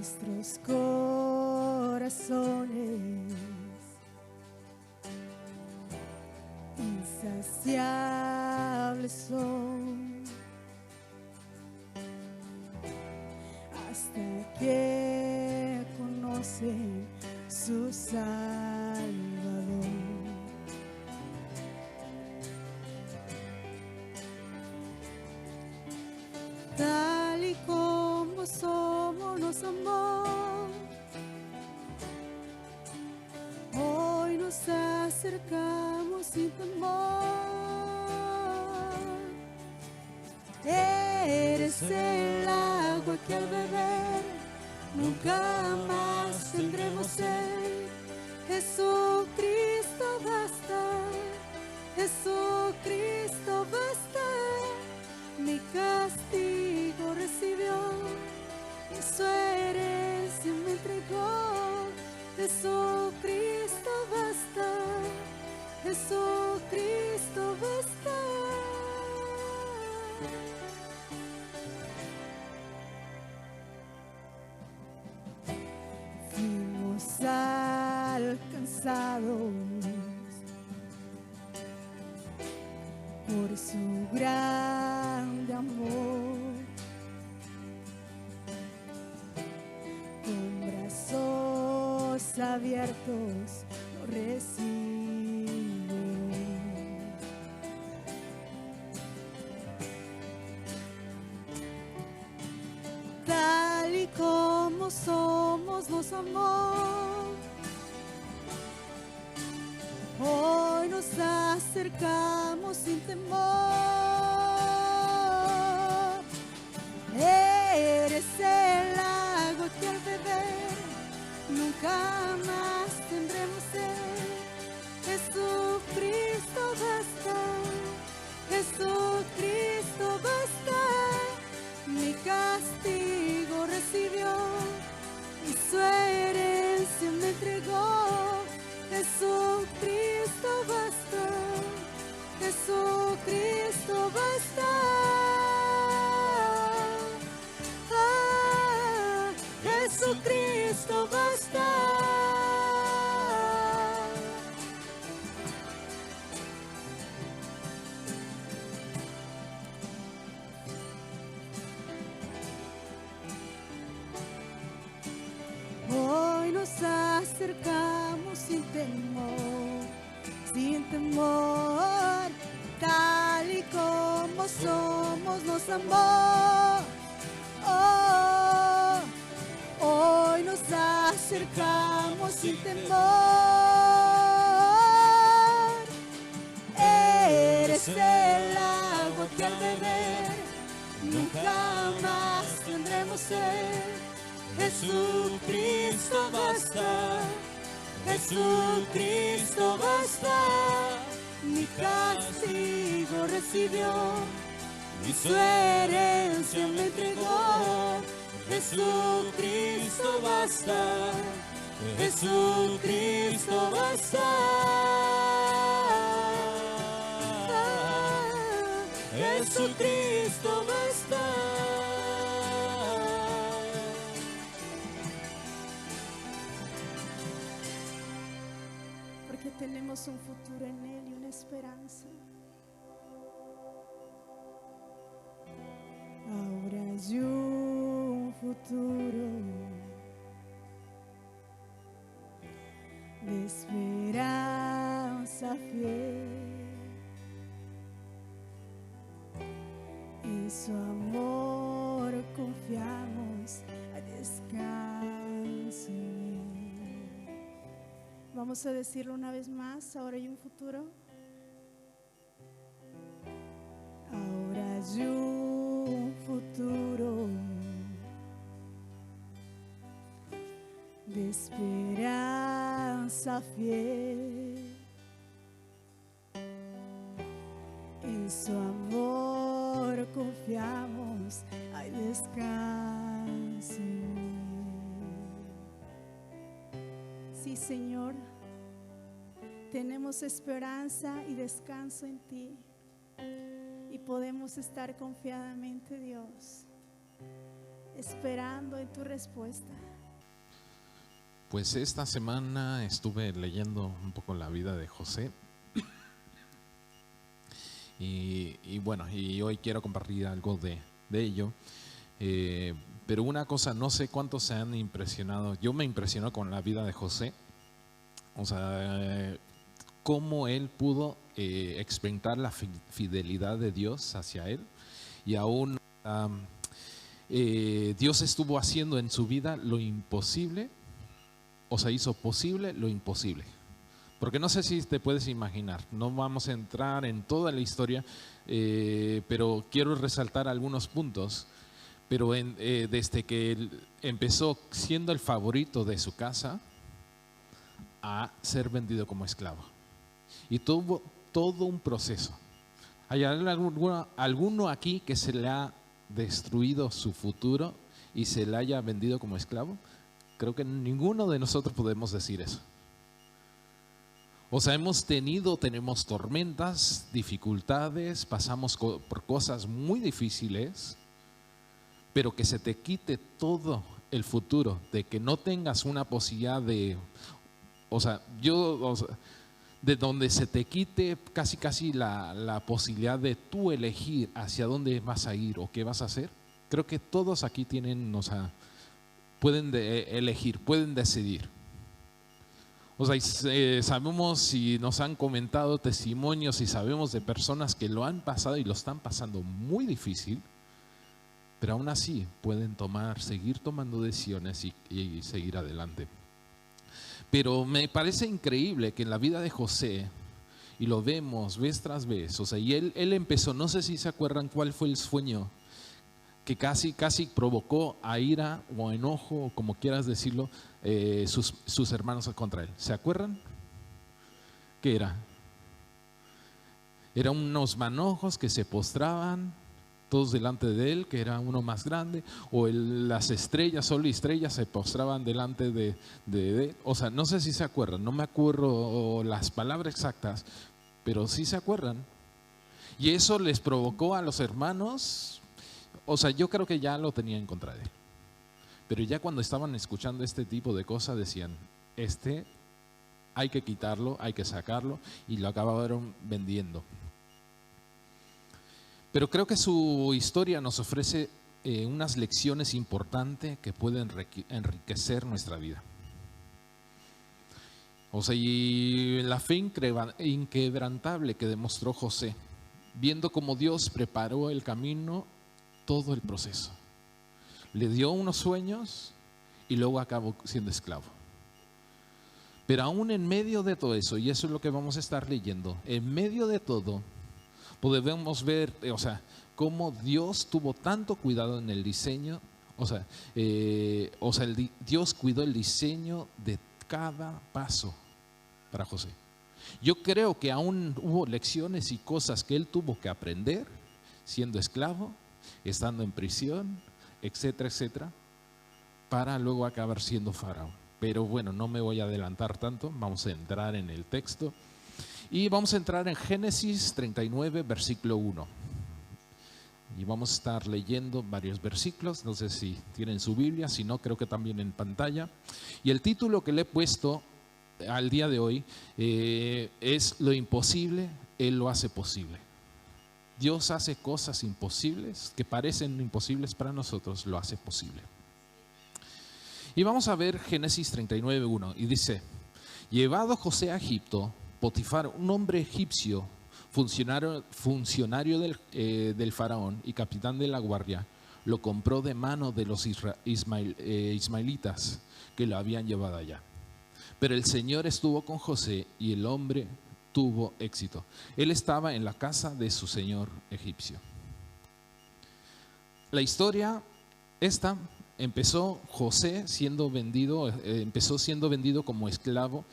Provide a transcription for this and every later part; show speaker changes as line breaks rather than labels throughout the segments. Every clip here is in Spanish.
nuestros corazones insaciables son hasta que conocen su Salvador. Tal y como somos nos amó, hoy nos acercamos sin temor. Eres el agua que al beber nunca más tendremos sed. Jesucristo basta, Jesucristo basta. Mi castigo recibió y su herencia me entregó. Jesucristo basta, Jesucristo basta. Fuimos alcanzados por su grande amor, con brazos abiertos lo recibo. Tal y como somos nos amó, hoy nos acercamos sin temor. Eres el agua que al beber nunca más tendremos sed. Jesucristo basta, Jesucristo basta. Mi castigo recibió y su herencia me entregó. Jesucristo basta, Jesucristo basta. Ah, Jesucristo basta. Hoy nos acercamos sin temor, sin temor, tal y como somos nos amó. Oh, hoy nos acercamos sin temor. Eres el agua que al beber nunca más tendremos sed. Jesucristo basta, Jesucristo basta. Mi castigo recibió y su herencia me entregó. Jesucristo basta, Jesucristo basta. Jesucristo basta. Porque tenemos un futuro en Él y una esperanza. Ahora hay un futuro de esperanza fiel. En su amor confiamos, hay descanso en Él. Vamos a decirlo una vez más, ahora hay un futuro. Ahora hay un futuro de esperanza fiel. En su amor confiamos, hay descanso en Él. Sí, Señor, tenemos esperanza y descanso en ti. Y podemos estar confiadamente, Dios, esperando en tu respuesta.
Pues esta semana estuve leyendo un poco la vida de José y bueno, y hoy quiero compartir algo de ello. Pero una cosa, no sé cuántos se han impresionado. Yo me impresionó con la vida de José. O sea, cómo él pudo experimentar la fidelidad de Dios hacia él. Y aún Dios estuvo haciendo en su vida lo imposible. O sea, hizo posible lo imposible. Porque no sé si te puedes imaginar, no vamos a entrar en toda la historia, pero quiero resaltar algunos puntos. Pero desde que él empezó siendo el favorito de su casa a ser vendido como esclavo. Y tuvo todo un proceso. ¿Hay alguno aquí que se le ha destruido su futuro y se le haya vendido como esclavo? Creo que ninguno de nosotros podemos decir eso. O sea, tenemos tormentas, dificultades, pasamos por cosas muy difíciles, pero que se te quite todo el futuro, de que no tengas una posibilidad de, de donde se te quite casi la posibilidad de tú elegir hacia dónde vas a ir o qué vas a hacer. Creo que todos aquí tienen, pueden elegir, pueden decidir. Sabemos y nos han comentado testimonios y sabemos de personas que lo han pasado y lo están pasando muy difícil, pero aún así pueden seguir tomando decisiones y seguir adelante. Pero me parece increíble que en la vida de José, y lo vemos vez tras vez, y él empezó, no sé si se acuerdan cuál fue el sueño que casi provocó a ira o enojo, o como quieras decirlo, sus hermanos contra él. ¿Se acuerdan? ¿Qué era? Eran unos manojos que se postraban todos delante de él, que era uno más grande, o las estrellas, sol y estrellas se postraban delante de él. O sea, no sé si se acuerdan, no me acuerdo las palabras exactas, pero sí se acuerdan. Y eso les provocó a los hermanos, yo creo que ya lo tenían en contra de él. Pero ya cuando estaban escuchando este tipo de cosas decían, hay que quitarlo, hay que sacarlo, y lo acabaron vendiendo. Pero creo que su historia nos ofrece unas lecciones importantes que pueden enriquecer nuestra vida. Y la fe inquebrantable que demostró José, viendo cómo Dios preparó el camino, todo el proceso. Le dio unos sueños y luego acabó siendo esclavo. Pero aún en medio de todo eso, y eso es lo que vamos a estar leyendo, en medio de todo, podemos ver, cómo Dios tuvo tanto cuidado en el diseño, Dios cuidó el diseño de cada paso para José. Yo creo que aún hubo lecciones y cosas que él tuvo que aprender siendo esclavo, estando en prisión, etcétera, etcétera, para luego acabar siendo faraón. Pero bueno, no me voy a adelantar tanto, vamos a entrar en el texto. Y vamos a entrar en Génesis 39, versículo 1. Y vamos a estar leyendo varios versículos, no sé si tienen su Biblia, si no, creo que también en pantalla. Y el título que le he puesto al día de hoy es Lo imposible, Él lo hace posible. Dios hace cosas imposibles, que parecen imposibles para nosotros, lo hace posible. Y vamos a ver Génesis 39, 1, y dice, llevado José a Egipto, Potifar, un hombre egipcio, funcionario del faraón y capitán de la guardia, lo compró de mano de los ismaelitas que lo habían llevado allá. Pero el Señor estuvo con José y el hombre tuvo éxito. Él estaba en la casa de su señor egipcio. La historia esta empezó José siendo vendido como esclavo.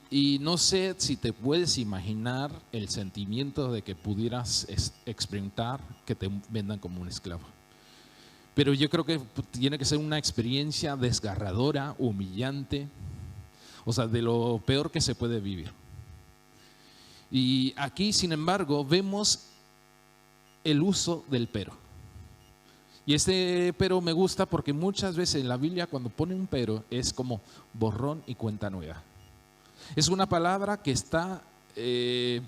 Y no sé si te puedes imaginar el sentimiento de que pudieras experimentar que te vendan como un esclavo. Pero yo creo que tiene que ser una experiencia desgarradora, humillante, de lo peor que se puede vivir. Y aquí, sin embargo, vemos el uso del pero. Y este pero me gusta porque muchas veces en la Biblia cuando pone un pero es como borrón y cuenta nueva. Es una palabra que está, que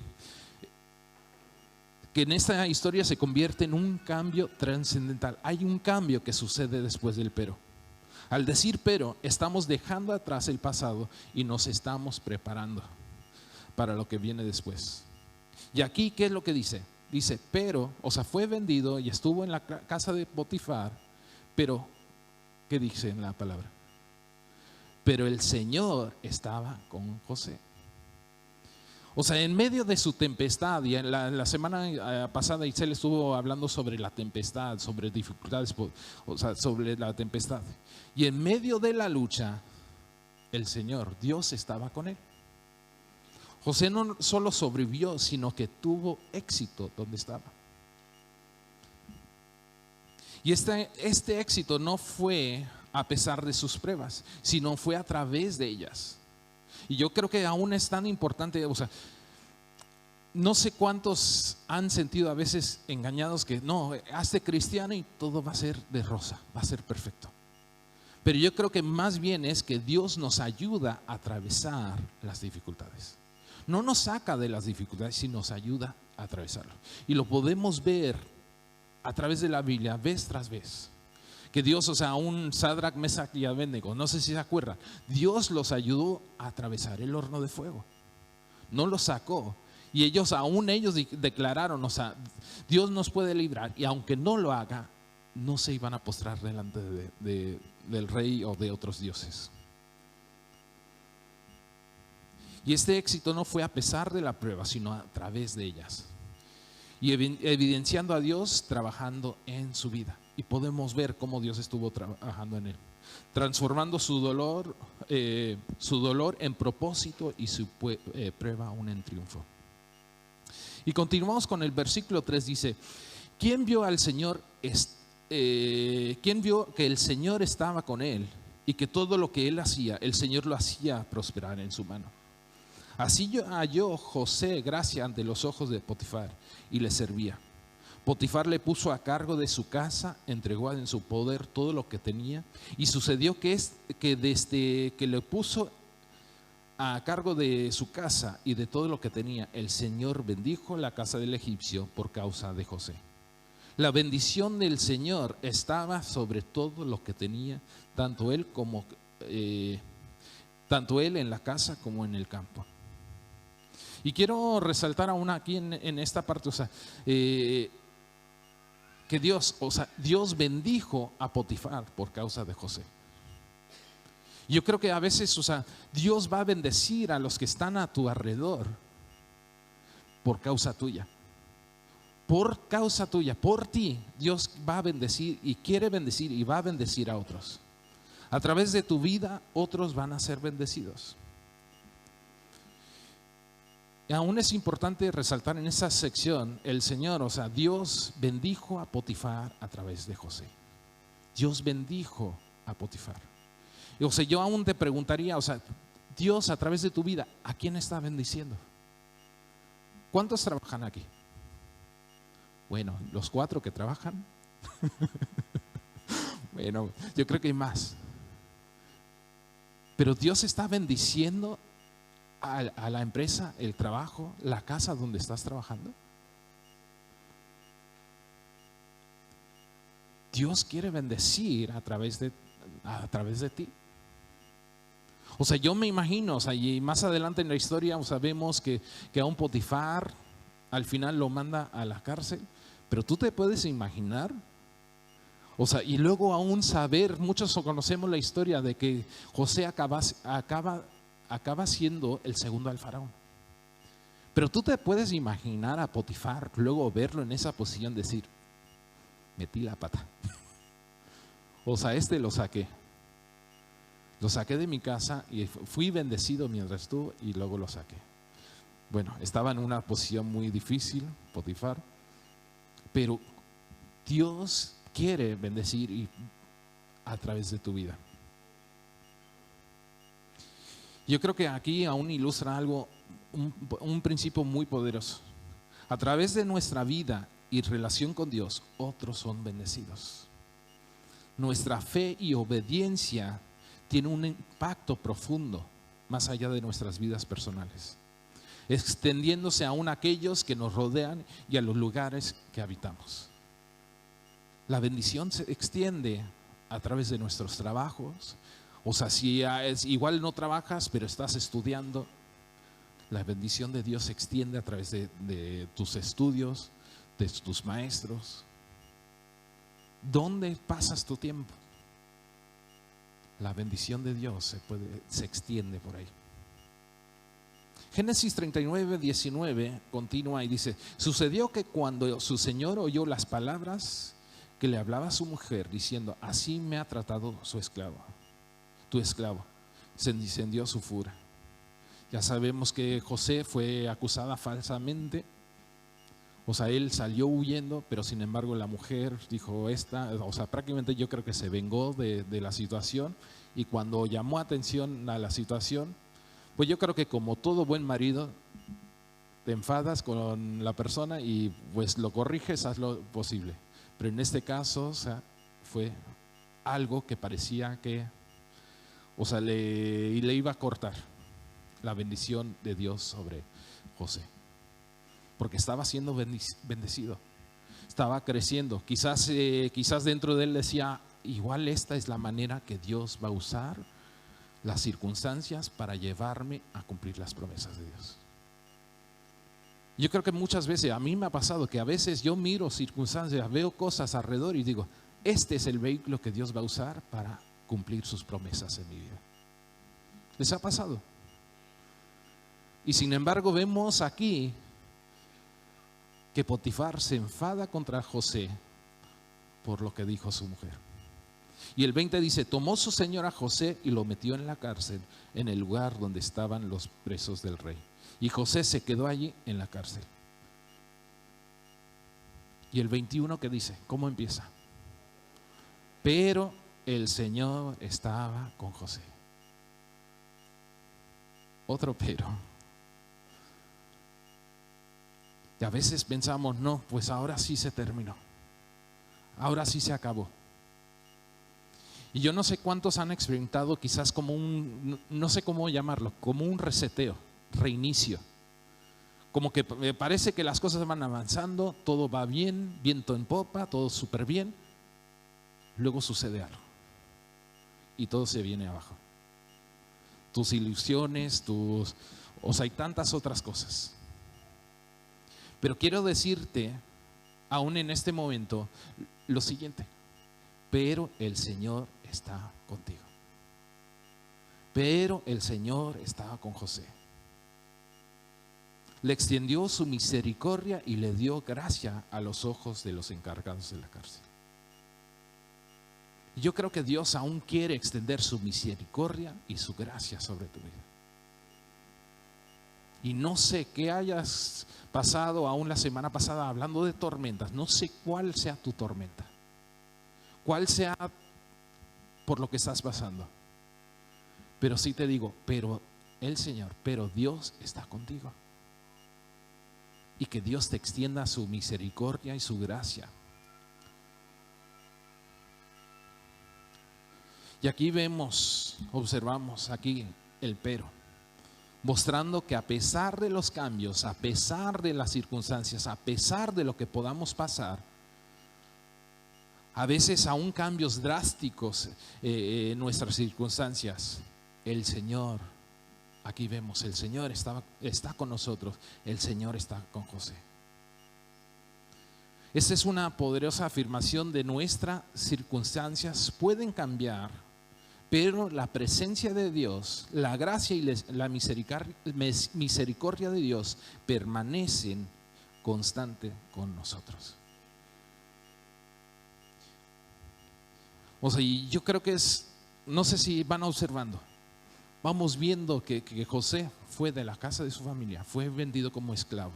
en esta historia se convierte en un cambio trascendental. Hay un cambio que sucede después del pero. Al decir pero, estamos dejando atrás el pasado y nos estamos preparando para lo que viene después. Y aquí, ¿qué es lo que dice? Dice, pero, o sea, fue vendido y estuvo en la casa de Potifar, pero, ¿qué dice en la palabra? Pero el Señor estaba con José. O sea, en medio de su tempestad, y en la semana pasada Isel estuvo hablando sobre la tempestad, sobre dificultades, o sea, sobre la tempestad. Y en medio de la lucha, el Señor, Dios estaba con él. José no solo sobrevivió, sino que tuvo éxito donde estaba. Y este éxito no fue a pesar de sus pruebas, sino fue a través de ellas. Y yo creo que aún es tan importante, o sea, no sé cuántos han sentido a veces engañados que no, hazte cristiano y todo va a ser de rosa, va a ser perfecto. Pero yo creo que más bien es que Dios nos ayuda a atravesar las dificultades. No nos saca de las dificultades, sino nos ayuda a atravesarlo. Y lo podemos ver a través de la Biblia, vez tras vez. Que Dios, o sea, un Sadrach, Mesach y Abednego, no sé si se acuerdan, Dios los ayudó a atravesar el horno de fuego. No los sacó. Y ellos declararon, o sea, Dios nos puede librar. Y aunque no lo haga, no se iban a postrar delante del rey o de otros dioses. Y este éxito no fue a pesar de la prueba, sino a través de ellas. Y evidenciando a Dios trabajando en su vida. Y podemos ver cómo Dios estuvo trabajando en él, transformando su dolor en propósito y su prueba aún en triunfo. Y continuamos con el versículo 3, dice, ¿quién vio al Señor? ¿Quién vio que el Señor estaba con él y que todo lo que él hacía, el Señor lo hacía prosperar en su mano? Así halló José gracia ante los ojos de Potifar y le servía. Potifar le puso a cargo de su casa, entregó en su poder todo lo que tenía, y sucedió que desde que le puso a cargo de su casa y de todo lo que tenía, el Señor bendijo la casa del egipcio por causa de José. La bendición del Señor estaba sobre todo lo que tenía, tanto él en la casa como en el campo. Y quiero resaltar aún aquí en esta parte, o sea, que Dios bendijo a Potifar por causa de José. Yo creo que a veces, o sea, Dios va a bendecir a los que están a tu alrededor por causa tuya. Por causa tuya, por ti, Dios va a bendecir y quiere bendecir y va a bendecir a otros. A través de tu vida, otros van a ser bendecidos. Y aún es importante resaltar en esa sección, el Señor, o sea, Dios bendijo a Potifar a través de José. Dios bendijo a Potifar. O sea, yo aún te preguntaría, o sea, Dios a través de tu vida, ¿a quién está bendiciendo? ¿Cuántos trabajan aquí? Bueno, los 4 que trabajan. Bueno, yo creo que hay más. Pero Dios está bendiciendo a la empresa, el trabajo, la casa donde estás trabajando. Dios quiere bendecir a través de ti. O sea, yo me imagino, o sea, y más adelante en la historia, o sea, vemos que a un Potifar al final lo manda a la cárcel, pero tú te puedes imaginar, o sea, y luego aún saber, muchos conocemos la historia de que José acaba siendo el segundo al faraón. Pero tú te puedes imaginar a Potifar, luego verlo en esa posición, decir, metí la pata. O sea, lo saqué. Lo saqué de mi casa y fui bendecido mientras estuvo y luego lo saqué. Bueno, estaba en una posición muy difícil, Potifar, pero Dios quiere bendecir a través de tu vida. Yo creo que aquí aún ilustra algo, un principio muy poderoso. A través de nuestra vida y relación con Dios, otros son bendecidos. Nuestra fe y obediencia tiene un impacto profundo más allá de nuestras vidas personales, extendiéndose aún a aquellos que nos rodean y a los lugares que habitamos. La bendición se extiende a través de nuestros trabajos. O sea, si igual no trabajas, pero estás estudiando, la bendición de Dios se extiende a través de tus estudios, de tus maestros. ¿Dónde pasas tu tiempo? La bendición de Dios se extiende por ahí. Génesis 39:19 continúa y dice: sucedió que cuando su señor oyó las palabras que le hablaba a su mujer, diciendo: así me ha tratado su esclavo, tu esclavo, se encendió su furia. Ya sabemos que José fue acusada falsamente. O sea, él salió huyendo, pero sin embargo la mujer dijo prácticamente yo creo que se vengó de la situación, y cuando llamó atención a la situación, pues yo creo que como todo buen marido, te enfadas con la persona y pues lo corriges, haz lo posible. Pero en este caso, fue algo que parecía que, le iba a cortar la bendición de Dios sobre José. Porque estaba siendo bendecido, estaba creciendo. Quizás dentro de él decía: igual esta es la manera que Dios va a usar las circunstancias para llevarme a cumplir las promesas de Dios. Yo creo que muchas veces, a mí me ha pasado que a veces yo miro circunstancias, veo cosas alrededor y digo: este es el vehículo que Dios va a usar para cumplir sus promesas en mi vida. ¿Les ha pasado? Y sin embargo vemos aquí que Potifar se enfada contra José por lo que dijo su mujer. Y el 20 dice: tomó su señor a José y lo metió en la cárcel, en el lugar donde estaban los presos del rey. Y José se quedó allí en la cárcel. Y el 21, ¿qué dice? ¿Cómo empieza? Pero el Señor estaba con José. Otro pero. Y a veces pensamos: no, pues ahora sí se terminó, ahora sí se acabó. Y yo no sé cuántos han experimentado quizás como no sé cómo llamarlo, como un reseteo, reinicio. Como que parece que las cosas van avanzando, todo va bien, viento en popa, todo súper bien. Luego sucede algo y todo se viene abajo. Tus ilusiones, hay tantas otras cosas. Pero quiero decirte, aún en este momento, lo siguiente: pero el Señor está contigo. Pero el Señor estaba con José. Le extendió su misericordia y le dio gracia a los ojos de los encargados de la cárcel. Yo creo que Dios aún quiere extender su misericordia y su gracia sobre tu vida. Y no sé qué hayas pasado aún la semana pasada hablando de tormentas. No sé cuál sea tu tormenta, cuál sea por lo que estás pasando. Pero sí te digo, pero Dios está contigo. Y que Dios te extienda su misericordia y su gracia. Y aquí observamos aquí el pero, mostrando que a pesar de los cambios, a pesar de las circunstancias, a pesar de lo que podamos pasar, a veces aún cambios drásticos en nuestras circunstancias, el Señor, aquí vemos, el Señor está con nosotros, el Señor está con José. Esta es una poderosa afirmación de nuestras circunstancias pueden cambiar, pero la presencia de Dios, la gracia y la misericordia de Dios permanecen constante con nosotros. Y yo creo que no sé si van observando, vamos viendo que José fue de la casa de su familia, fue vendido como esclavo,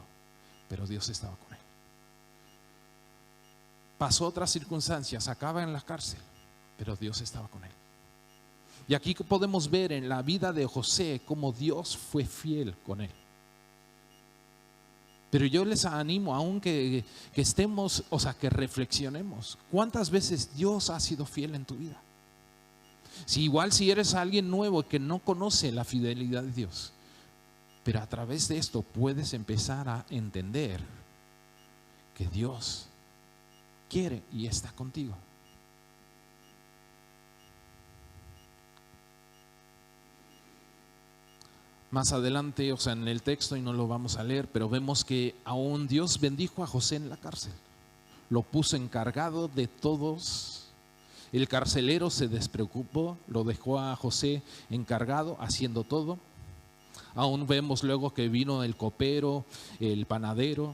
pero Dios estaba con él. Pasó otras circunstancias, acaba en la cárcel, pero Dios estaba con él. Y aquí podemos ver en la vida de José cómo Dios fue fiel con él. Pero yo les animo, aún que estemos, o sea, que reflexionemos. ¿Cuántas veces Dios ha sido fiel en tu vida? Si eres alguien nuevo que no conoce la fidelidad de Dios, pero a través de esto puedes empezar a entender que Dios quiere y está contigo. Más adelante, o sea, en el texto, y no lo vamos a leer, pero vemos que aún Dios bendijo a José en la cárcel. Lo puso encargado de todos. El carcelero se despreocupó, lo dejó a José encargado, haciendo todo. Aún vemos luego que vino el copero, el panadero,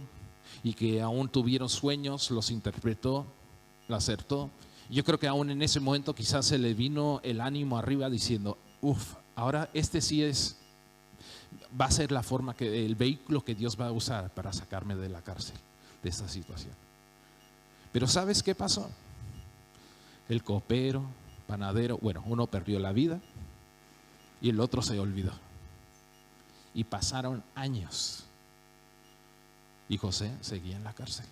y que aún tuvieron sueños, los interpretó, lo acertó. Yo creo que aún en ese momento quizás se le vino el ánimo arriba diciendo, ahora este sí va a ser la forma, el vehículo que Dios va a usar para sacarme de la cárcel, de esta situación. Pero ¿sabes qué pasó? El copero, panadero, bueno, uno perdió la vida y el otro se olvidó. Y pasaron años y José seguía en la cárcel.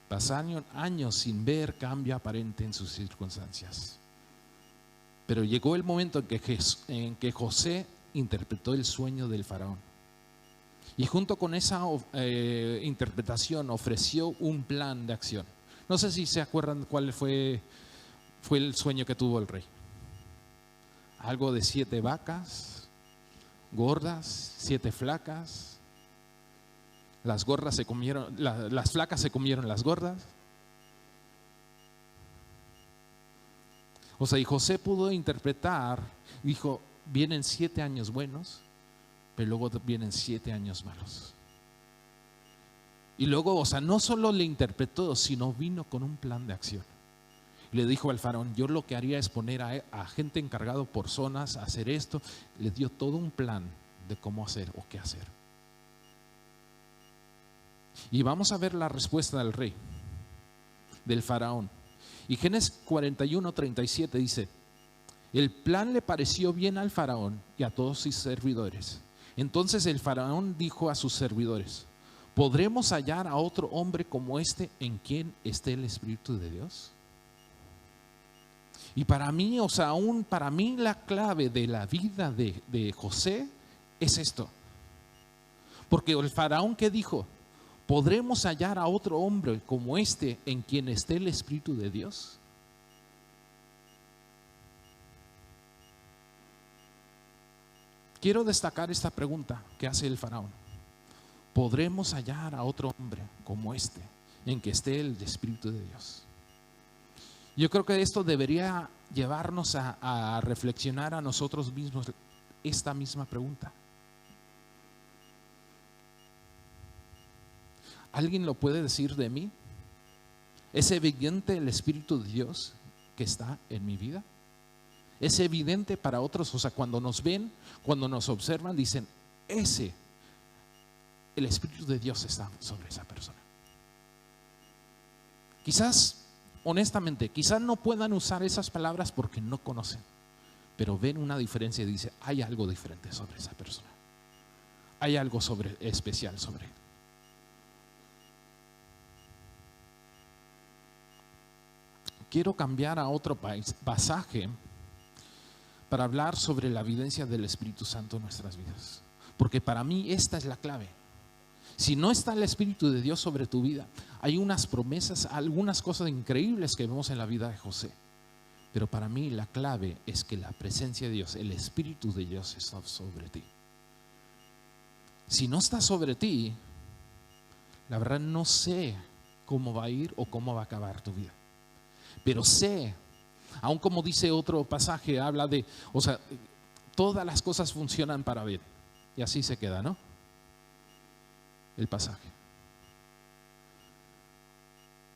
Pasaron años sin ver cambio aparente en sus circunstancias. Pero llegó el momento en que José interpretó el sueño del faraón. Y junto con esa interpretación ofreció un plan de acción. No sé si se acuerdan cuál fue el sueño que tuvo el rey. Algo de 7 vacas gordas, 7 flacas. Las gordas se comieron, las flacas se comieron las gordas. O sea, y José pudo interpretar, dijo, vienen 7 años buenos, pero luego vienen 7 años malos. Y luego, o sea, no solo le interpretó, sino vino con un plan de acción. Le dijo al faraón, yo lo que haría es poner a gente encargado por zonas a hacer esto. Le dio todo un plan de cómo hacer o qué hacer. Y vamos a ver la respuesta del rey, del faraón. Y Génesis 41:37 dice, el plan le pareció bien al faraón y a todos sus servidores. Entonces el faraón dijo a sus servidores, ¿podremos hallar a otro hombre como este en quien esté el Espíritu de Dios? Y para mí, o sea, aún para mí la clave de la vida de José es esto. Porque el faraón, ¿qué dijo? ¿Podremos hallar a otro hombre como este en quien esté el Espíritu de Dios? Quiero destacar esta pregunta que hace el faraón. ¿Podremos hallar a otro hombre como este en que esté el Espíritu de Dios? Yo creo que esto debería llevarnos a reflexionar a nosotros mismos esta misma pregunta. ¿Alguien lo puede decir de mí? ¿Es evidente el Espíritu de Dios que está en mi vida? ¿Es evidente para otros? O sea, cuando nos ven, cuando nos observan, dicen, el Espíritu de Dios está sobre esa persona. Quizás, honestamente, quizás no puedan usar esas palabras porque no conocen, pero ven una diferencia y dicen, hay algo diferente sobre esa persona. Hay algo especial sobre él. Quiero cambiar a otro pasaje para hablar sobre la evidencia del Espíritu Santo en nuestras vidas. Porque para mí esta es la clave. Si no está el Espíritu de Dios sobre tu vida, hay unas promesas, algunas cosas increíbles que vemos en la vida de José. Pero para mí la clave es que la presencia de Dios, el Espíritu de Dios está sobre ti. Si no está sobre ti, la verdad no sé cómo va a ir o cómo va a acabar tu vida. Pero sé, aun como dice otro pasaje, habla de, o sea, todas las cosas funcionan para bien. Y así se queda, ¿no? El pasaje.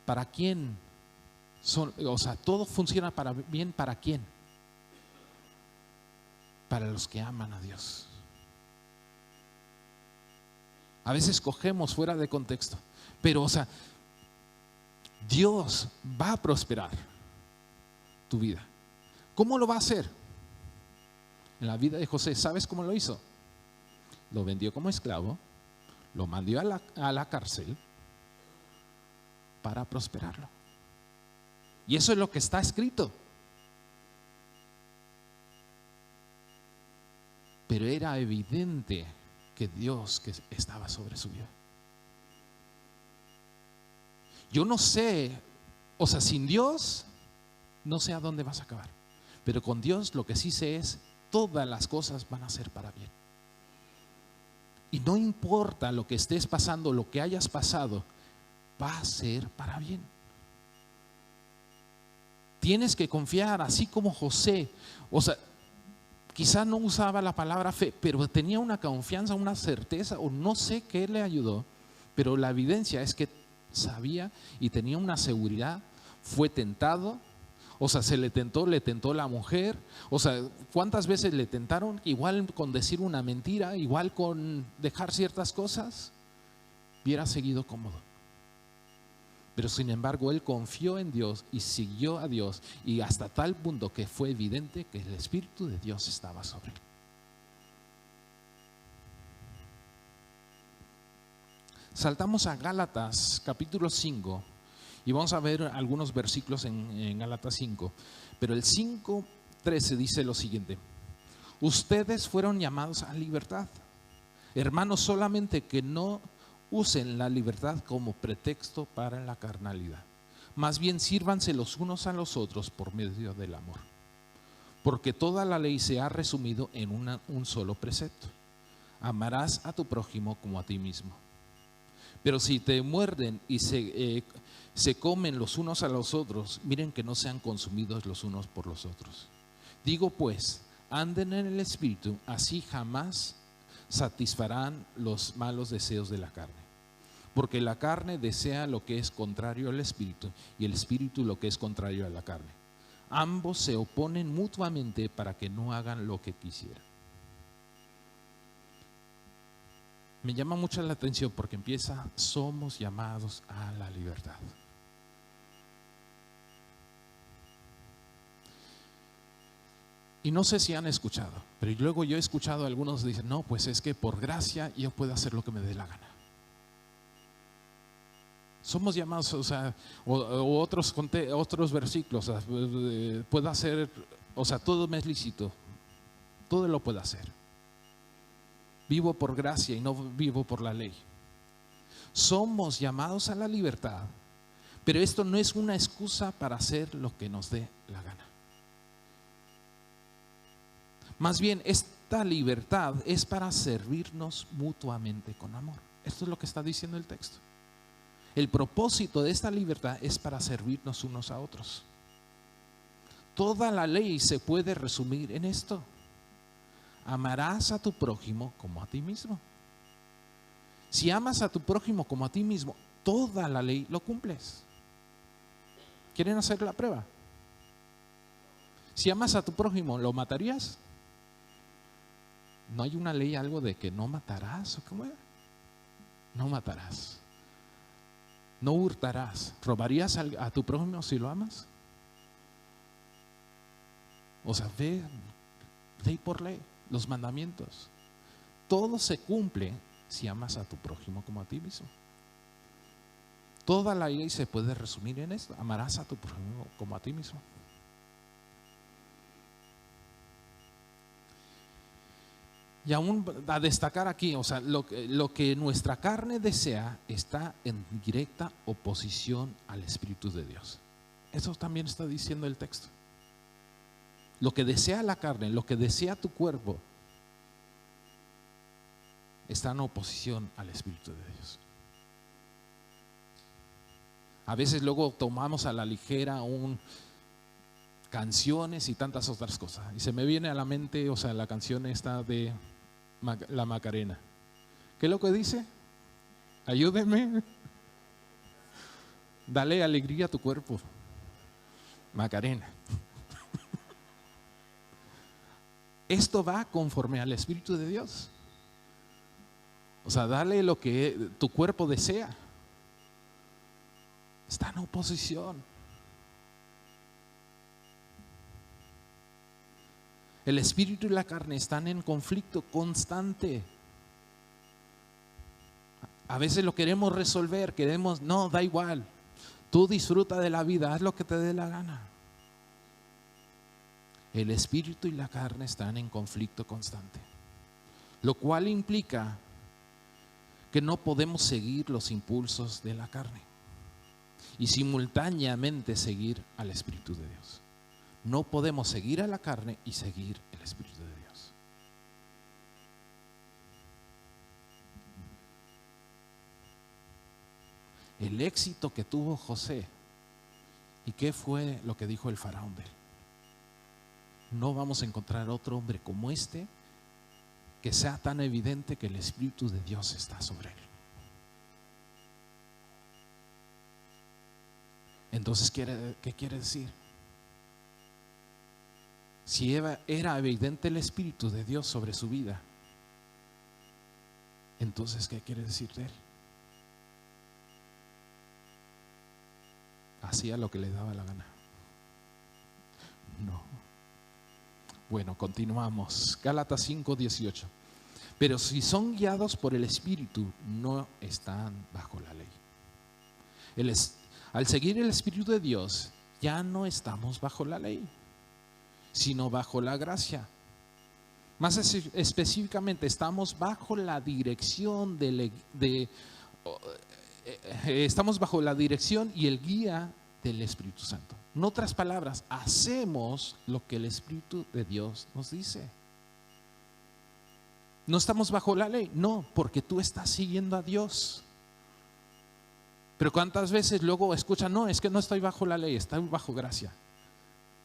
¿Para quién son? O sea, todo funciona para bien, ¿para quién? Para los que aman a Dios. A veces cogemos fuera de contexto, pero, o sea, Dios va a prosperar tu vida. ¿Cómo lo va a hacer? en la vida de José. ¿Sabes cómo lo hizo? Lo vendió como esclavo, lo mandó a la cárcel para prosperarlo. Y eso es lo que está escrito. Pero era evidente que Dios que estaba sobre su vida. Yo no sé, o sea, sin Dios no sé a dónde vas a acabar. Pero con Dios lo que sí sé es, todas las cosas van a ser para bien. Y no importa lo que estés pasando, lo que hayas pasado, va a ser para bien. Tienes que confiar, así como José. O sea, quizás no usaba la palabra fe, pero tenía una confianza, una certeza, o no sé qué le ayudó, pero la evidencia es que sabía y tenía una seguridad. Fue tentado, o sea, le tentó la mujer. O sea, ¿cuántas veces le tentaron? Igual con decir una mentira, igual con dejar ciertas cosas, hubiera seguido cómodo. Pero sin embargo, él confió en Dios y siguió a Dios, y hasta tal punto que fue evidente que el Espíritu de Dios estaba sobre él. Saltamos a Gálatas capítulo 5 y vamos a ver algunos versículos en Gálatas 5. Pero el 5:13 dice lo siguiente: ustedes fueron llamados a libertad. Hermanos, solamente que no usen la libertad como pretexto para la carnalidad. Más bien sírvanse los unos a los otros por medio del amor. Porque toda la ley se ha resumido en un solo precepto: amarás a tu prójimo como a ti mismo. Pero si te muerden y se comen los unos a los otros, miren que no sean consumidos los unos por los otros. Digo pues, anden en el Espíritu, así jamás satisfarán los malos deseos de la carne. Porque la carne desea lo que es contrario al Espíritu, y el Espíritu lo que es contrario a la carne. Ambos se oponen mutuamente para que no hagan lo que quisieran. Me llama mucho la atención porque empieza: somos llamados a la libertad. Y no sé si han escuchado, pero luego yo he escuchado a algunos que dicen: no, pues es que por gracia yo puedo hacer lo que me dé la gana. Somos llamados, o sea, o otros versículos, o sea, puedo hacer, o sea, todo me es lícito, todo lo puedo hacer. Vivo por gracia y no vivo por la ley. Somos llamados a la libertad, pero esto no es una excusa para hacer lo que nos dé la gana. Más bien, esta libertad es para servirnos mutuamente con amor. Esto es lo que está diciendo el texto. El propósito de esta libertad es para servirnos unos a otros. Toda la ley se puede resumir en esto: amarás a tu prójimo como a ti mismo. Si amas a tu prójimo como a ti mismo, toda la ley lo cumples. ¿Quieren hacer la prueba? Si amas a tu prójimo, ¿lo matarías? ¿No hay una ley, algo de que no matarás? ¿O cómo era? No matarás. No hurtarás. ¿Robarías a tu prójimo si lo amas? O sea, ve ley por ley, los mandamientos. Todo se cumple si amas a tu prójimo como a ti mismo. Toda la ley se puede resumir en esto: amarás a tu prójimo como a ti mismo. Y aún a destacar aquí, o sea, lo que nuestra carne desea está en directa oposición al Espíritu de Dios. Eso también está diciendo el texto. Lo que desea la carne, lo que desea tu cuerpo, está en oposición al Espíritu de Dios. A veces luego tomamos a la ligera canciones y tantas otras cosas. Y se me viene a la mente, o sea, la canción esta de la Macarena. ¿Qué es lo que dice? Ayúdeme. Dale alegría a tu cuerpo. Macarena. Esto va conforme al Espíritu de Dios. O sea, dale lo que tu cuerpo desea. Está en oposición. El espíritu y la carne están en conflicto constante. A veces lo queremos resolver, no, da igual. Tú disfruta de la vida, haz lo que te dé la gana. El espíritu y la carne están en conflicto constante, lo cual implica que no podemos seguir los impulsos de la carne y simultáneamente seguir al Espíritu de Dios. No podemos seguir a la carne y seguir el Espíritu de Dios. El éxito que tuvo José, ¿y qué fue lo que dijo el faraón de él? No vamos a encontrar otro hombre como este que sea tan evidente que el Espíritu de Dios está sobre él. Entonces, ¿qué quiere decir? Si era evidente el Espíritu de Dios sobre su vida, entonces, ¿qué quiere decir de él? Hacía lo que le daba la gana. No. Bueno, continuamos. Gálatas 5:18. Pero si son guiados por el Espíritu, no están bajo la ley. Al seguir el Espíritu de Dios, ya no estamos bajo la ley, sino bajo la gracia. Más específicamente, estamos bajo la dirección estamos bajo la dirección y el guía del Espíritu Santo. En otras palabras, hacemos lo que el Espíritu de Dios nos dice. No estamos bajo la ley, no, porque tú estás siguiendo a Dios. Pero ¿cuántas veces luego escuchan? No, es que no estoy bajo la ley, estoy bajo gracia.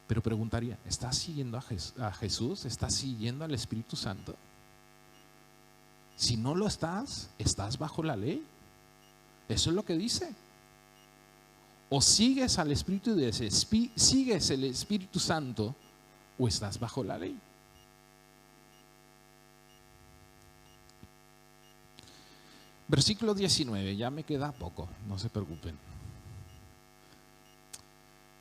Pero preguntaría, ¿estás siguiendo a Jesús? ¿Estás siguiendo al Espíritu Santo? Si no lo estás bajo la ley. Eso es lo que dice. O sigues al Espíritu de ese, sigues el Espíritu Santo, o estás bajo la ley. Versículo 19, ya me queda poco, no se preocupen.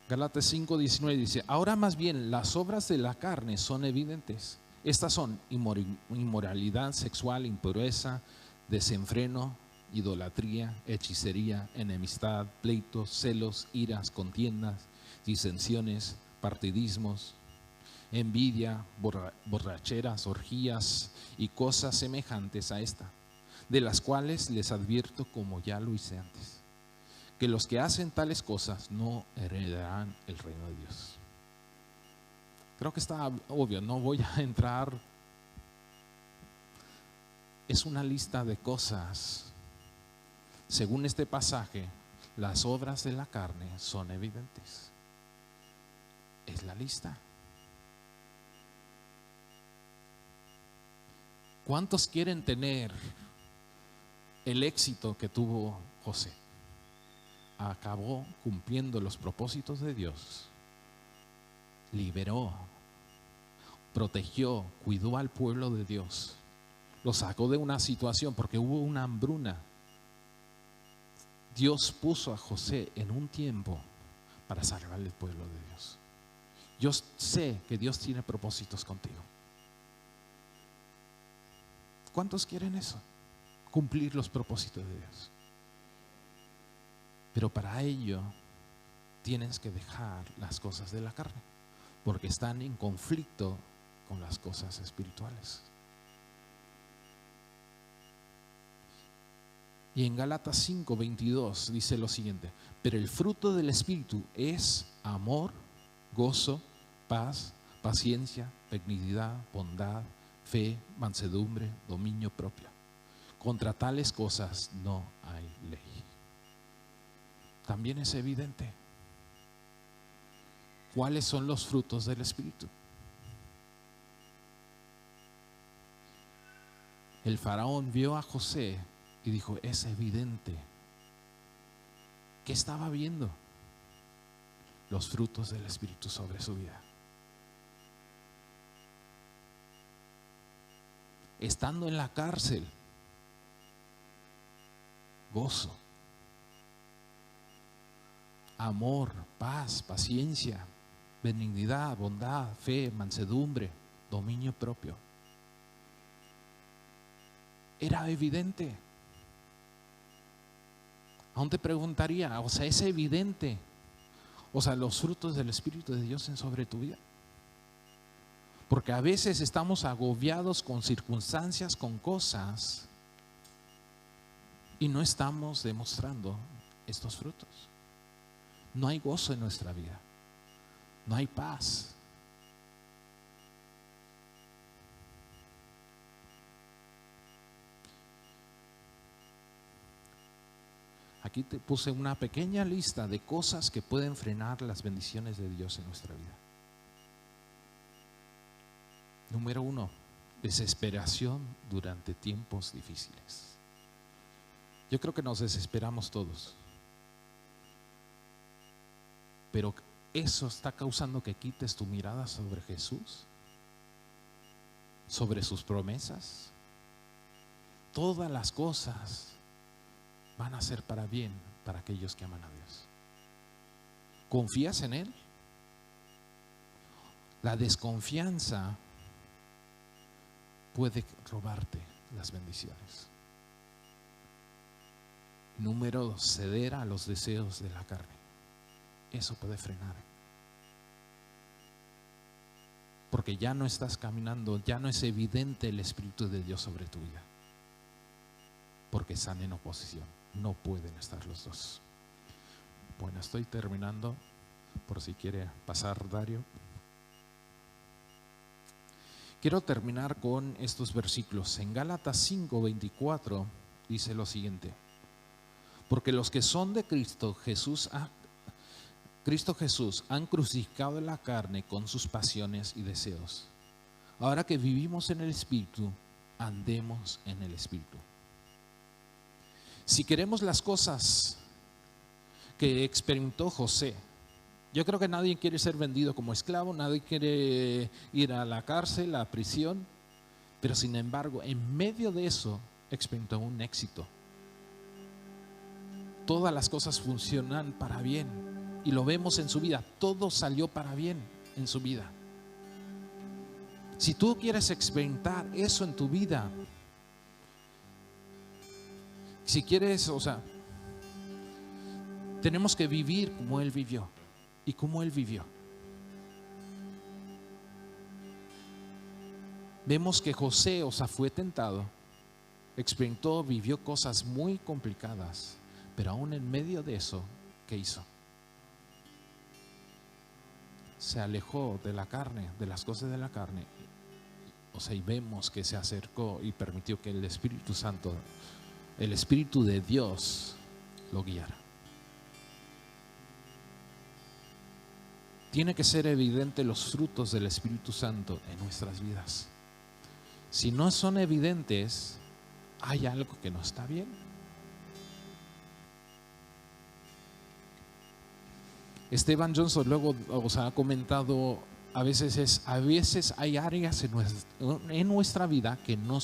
Gálatas 5:19 dice: ahora más bien las obras de la carne son evidentes. Estas son inmoralidad sexual, impureza, desenfreno, idolatría, hechicería, enemistad, pleitos, celos, iras, contiendas, disensiones, partidismos, envidia, borracheras, orgías y cosas semejantes a esta, de las cuales les advierto, como ya lo hice antes, que los que hacen tales cosas no heredarán el reino de Dios. Creo que está obvio, no voy a entrar. Es una lista de cosas. Según este pasaje, las obras de la carne son evidentes. Es la lista. ¿Cuántos quieren tener el éxito que tuvo José? Acabó cumpliendo los propósitos de Dios. Liberó, protegió, cuidó al pueblo de Dios. Lo sacó de una situación porque hubo una hambruna. Dios puso a José en un tiempo para salvar al pueblo de Dios. Yo sé que Dios tiene propósitos contigo. ¿Cuántos quieren eso? Cumplir los propósitos de Dios. Pero para ello tienes que dejar las cosas de la carne, porque están en conflicto con las cosas espirituales. Y en Gálatas 5:22 dice lo siguiente: pero el fruto del Espíritu es amor, gozo, paz, paciencia, benignidad, bondad, fe, mansedumbre, dominio propio. Contra tales cosas no hay ley. También es evidente. ¿Cuáles son los frutos del Espíritu? El faraón vio a José y dijo: es evidente. ¿Qué estaba viendo? Los frutos del Espíritu sobre su vida. Estando en la cárcel, gozo, amor, paz, paciencia, benignidad, bondad, fe, mansedumbre, dominio propio. Era evidente. Aún te preguntaría, o sea, es evidente, o sea, los frutos del Espíritu de Dios en sobre tu vida. Porque a veces estamos agobiados con circunstancias, con cosas, y no estamos demostrando estos frutos. No hay gozo en nuestra vida, no hay paz. Aquí te puse una pequeña lista de cosas que pueden frenar las bendiciones de Dios en nuestra vida. Número 1, desesperación durante tiempos difíciles. Yo creo que nos desesperamos todos, pero eso está causando que quites tu mirada sobre Jesús, sobre sus promesas. Todas las cosas van a ser para bien para aquellos que aman a Dios. ¿Confías en Él? La desconfianza puede robarte las bendiciones. Número 2, ceder a los deseos de la carne. Eso puede frenar. Porque ya no estás caminando, ya no es evidente el Espíritu de Dios sobre tu vida. Porque están en oposición. No pueden estar los dos. Bueno, estoy terminando. Por si quiere pasar Dario. Quiero terminar con estos versículos. En Gálatas 5:24 dice lo siguiente: porque los que son de Cristo Jesús han crucificado la carne con sus pasiones y deseos. Ahora que vivimos en el Espíritu, andemos en el Espíritu. Si queremos las cosas que experimentó José, yo creo que nadie quiere ser vendido como esclavo, nadie quiere ir a la cárcel, a la prisión, pero sin embargo, en medio de eso, experimentó un éxito. Todas las cosas funcionan para bien y lo vemos en su vida, todo salió para bien en su vida. Si tú quieres experimentar eso en tu vida, si quieres, o sea, tenemos que vivir como Él vivió. ¿Y cómo Él vivió? Vemos que José, o sea, fue tentado, experimentó, vivió cosas muy complicadas, pero aún en medio de eso, ¿qué hizo? Se alejó de la carne, de las cosas de la carne. O sea, y vemos que se acercó y permitió que el Espíritu Santo, el Espíritu de Dios, lo guiara. Tiene que ser evidente los frutos del Espíritu Santo en nuestras vidas. Si no son evidentes, hay algo que no está bien. Esteban Johnson luego ha comentado, a veces hay áreas en nuestra vida que no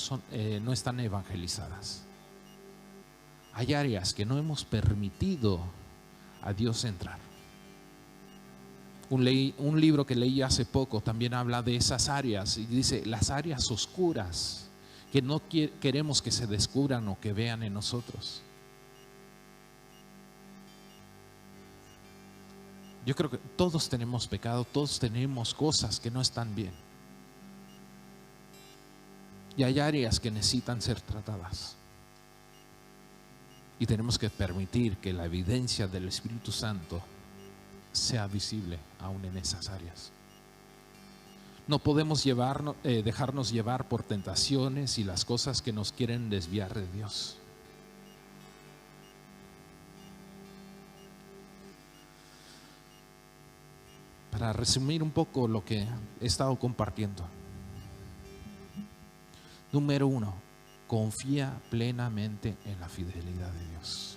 están evangelizadas. Hay áreas que no hemos permitido a Dios entrar. Un libro que leí hace poco también habla de esas áreas y dice las áreas oscuras que no queremos que se descubran o que vean en nosotros. Yo creo que todos tenemos pecado, todos tenemos cosas que no están bien. Y hay áreas que necesitan ser tratadas. Y tenemos que permitir que la evidencia del Espíritu Santo sea visible aún en esas áreas. No podemos dejarnos llevar por tentaciones y las cosas que nos quieren desviar de Dios. Para resumir un poco lo que he estado compartiendo. Número 1, confía plenamente en la fidelidad de Dios.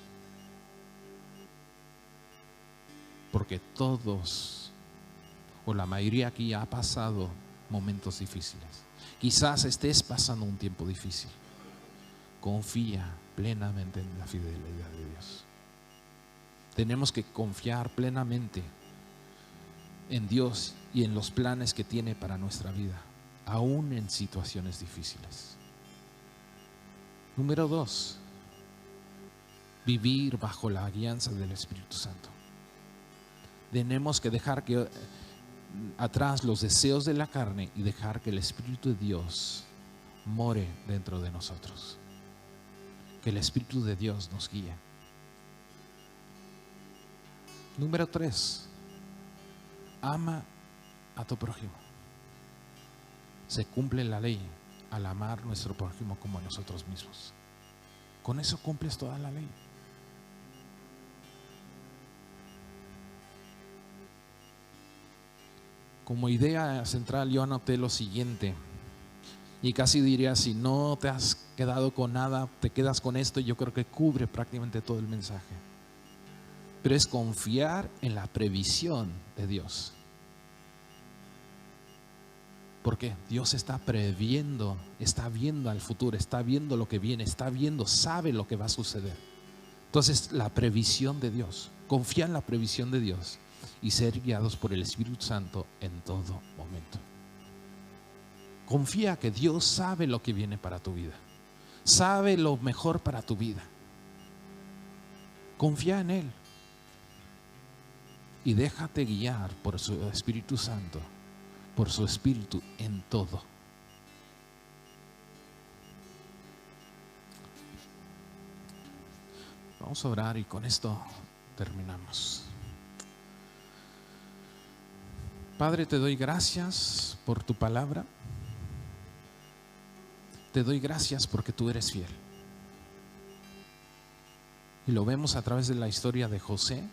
Porque todos, o la mayoría aquí, ha pasado momentos difíciles. Quizás estés pasando un tiempo difícil. Confía plenamente en la fidelidad de Dios. Tenemos que confiar plenamente en Dios y en los planes que tiene para nuestra vida. aún en situaciones difíciles. Número 2, vivir bajo la guianza del Espíritu Santo. Tenemos que dejar atrás los deseos de la carne y dejar que el Espíritu de Dios more dentro de nosotros. Que el Espíritu de Dios nos guíe. Número 3, ama a tu prójimo. Se cumple la ley al amar a nuestro prójimo como a nosotros mismos. Con eso cumples toda la ley. Como idea central yo anoté lo siguiente, y casi diría, si no te has quedado con nada, te quedas con esto, y yo creo que cubre prácticamente todo el mensaje. Pero es confiar en la previsión de Dios. Porque Dios está previendo, está viendo al futuro, está viendo lo que viene, sabe lo que va a suceder. Entonces, la previsión de Dios, confía en la previsión de Dios y ser guiados por el Espíritu Santo en todo momento. Confía que Dios sabe lo que viene para tu vida, sabe lo mejor para tu vida. Confía en Él y déjate guiar por su Espíritu Santo, por su Espíritu en todo. Vamos a orar y con esto terminamos. Padre, te doy gracias por tu palabra. Te doy gracias porque tú eres fiel. Y lo vemos a través de la historia de José,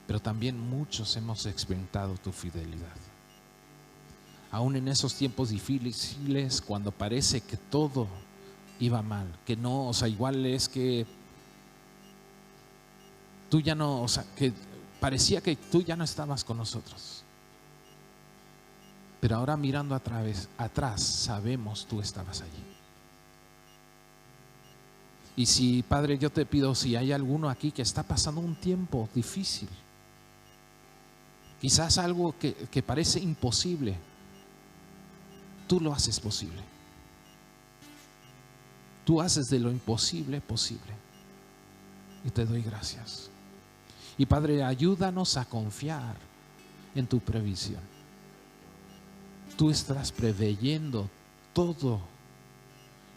pero también muchos hemos experimentado tu fidelidad. Aún en esos tiempos difíciles, cuando parece que todo iba mal, que no, igual es que tú ya no, que parecía que tú ya no estabas con nosotros. Pero ahora mirando atrás, sabemos tú estabas allí. Y si, Padre, yo te pido, si hay alguno aquí que está pasando un tiempo difícil, quizás algo que parece imposible, tú lo haces posible. Tú haces de lo imposible posible. Y te doy gracias. Y Padre, ayúdanos a confiar en tu previsión. Tú estás preveyendo todo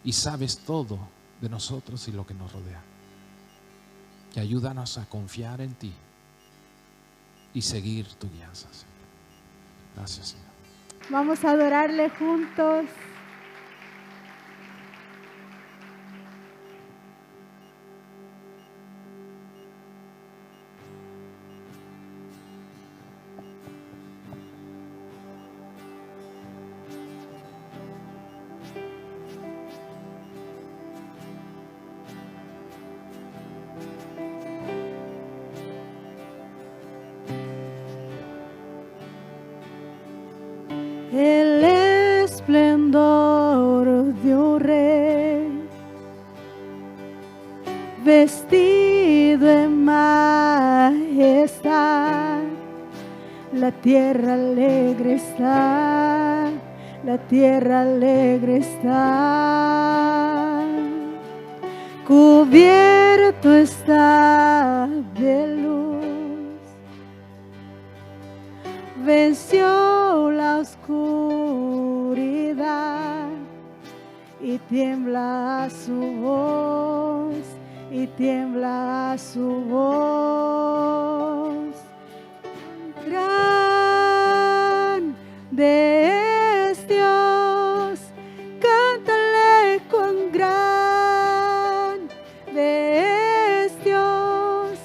y sabes todo de nosotros y lo que nos rodea. Y ayúdanos a confiar en ti y seguir tu guianza, Señor. Gracias, Señor.
Vamos a adorarle juntos. El esplendor de un rey, vestido en majestad, la tierra alegre está, la tierra alegre está, cubierto está de luz. Venció la oscuridad y tiembla su voz, y tiembla su voz. Grande es Dios, cántale cuán grande es Dios,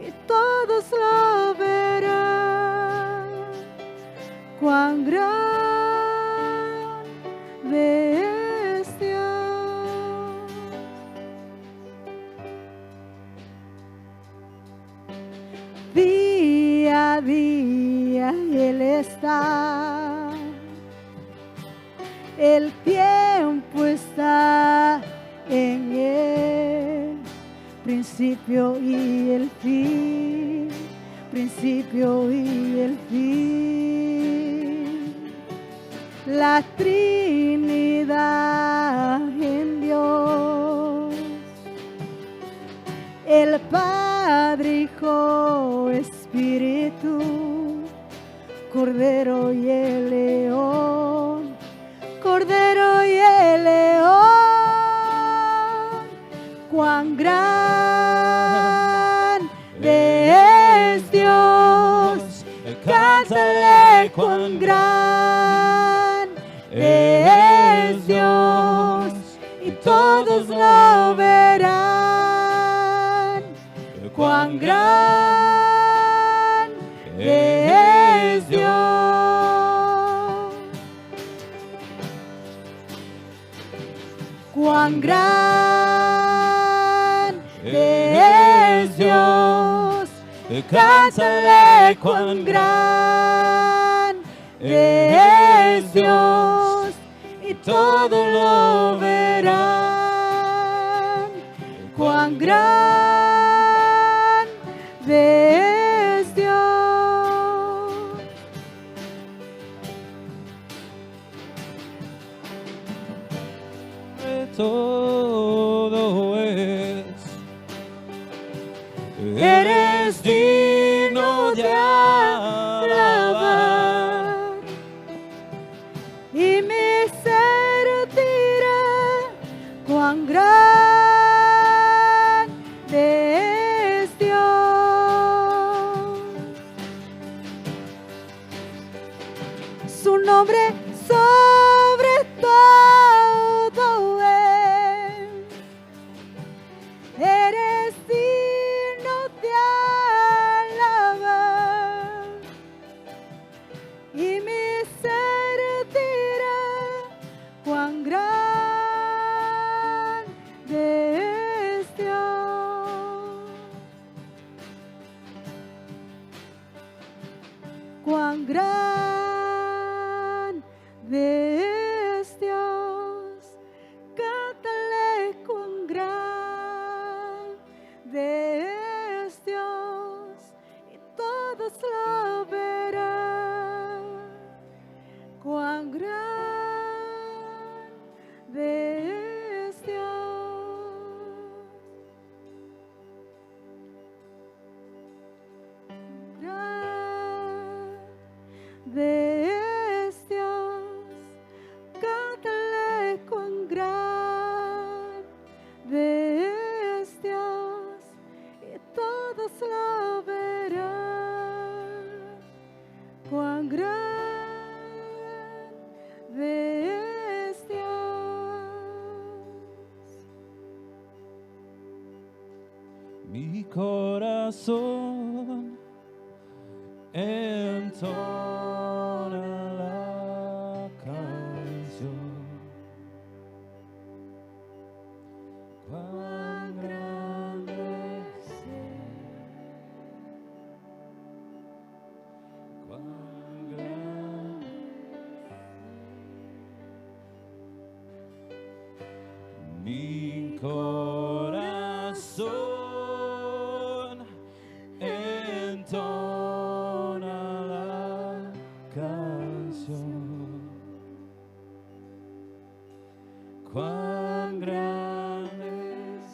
y todos lo verán. Cuán grande es Dios. Día a día Él está, el tiempo está en Él, principio y el fin, principio y el fin. la Trinidad en Dios, el Padre, Hijo, Espíritu, Cordero y el León, Cordero y el León. Cuán grande es Dios, cántale cuán grande es Dios, y todos lo verán. Cuán grande es Dios. Cuán grande es Dios, cántale cuán grande es Dios, y todos lo verán. Cuán grande es Dios.
Todo es,
Eres digno de alabar, y mi ser dirá cuán grande es Dios. Su nombre sobre todo es. Eres digno de alabar, y mi ser dirá cuán grande es Dios. Cuán grande es Dios, cántale cuán grande es Dios, y todos lo verán. Cuán grande es Dios. Grande es Dios, cántale cuán grande es Dios, y todos lo verán. Cuán grande es Dios.
mi corazón entona la canción. Cuán grande es cuán grande mi corazón entona la canción. Cuán grande es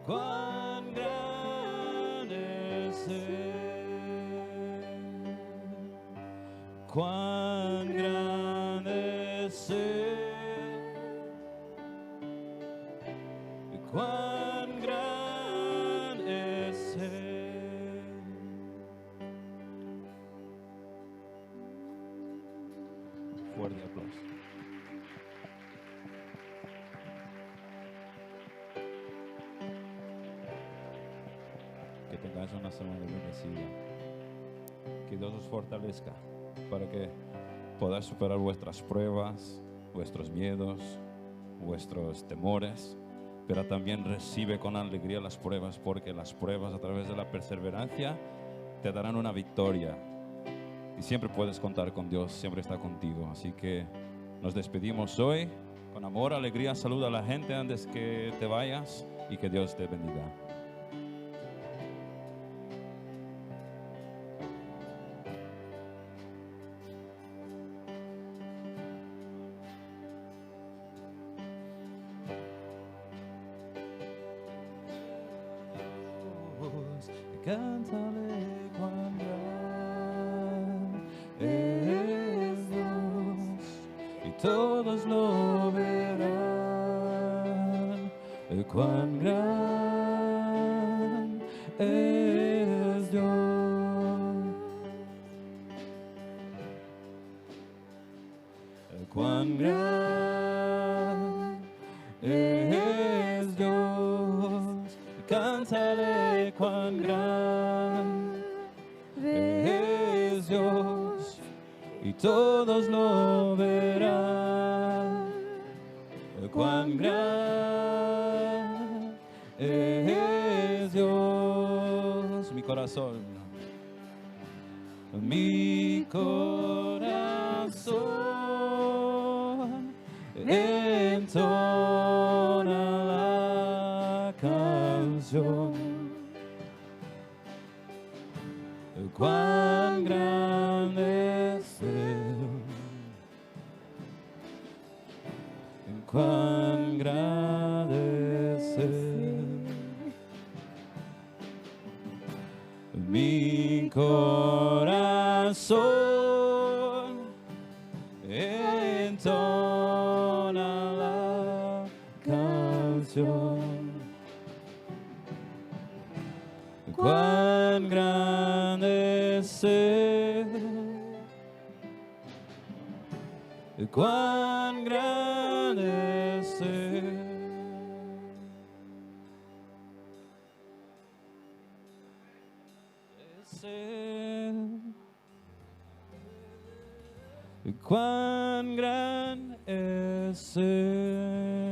cuán grande es cuán grande es cuán grande es fuerte aplauso. Que tengáis una semana bendecida. Que Dios os fortalezca para que podáis superar vuestras pruebas, vuestros miedos, vuestros temores, pero también recibe con alegría las pruebas, porque las pruebas a través de la perseverancia te darán una victoria. Y siempre puedes contar con Dios, siempre está contigo. Así que nos despedimos hoy con amor, alegría. Saluda a la gente antes que te vayas y que Dios te bendiga. cántale cuán gran es Dios, y todos lo verán, cuán gran es Dios, cuán gran es Dios, cántale cuán gran es Dios, y todos lo verán, cuán gran es Dios. Mi corazón entona la canción, cuán grande es Él, cuán grande es Él. Mi corazón entona la canción, cuán grande es Él, cuán grande es Él. Cuán gran es Él.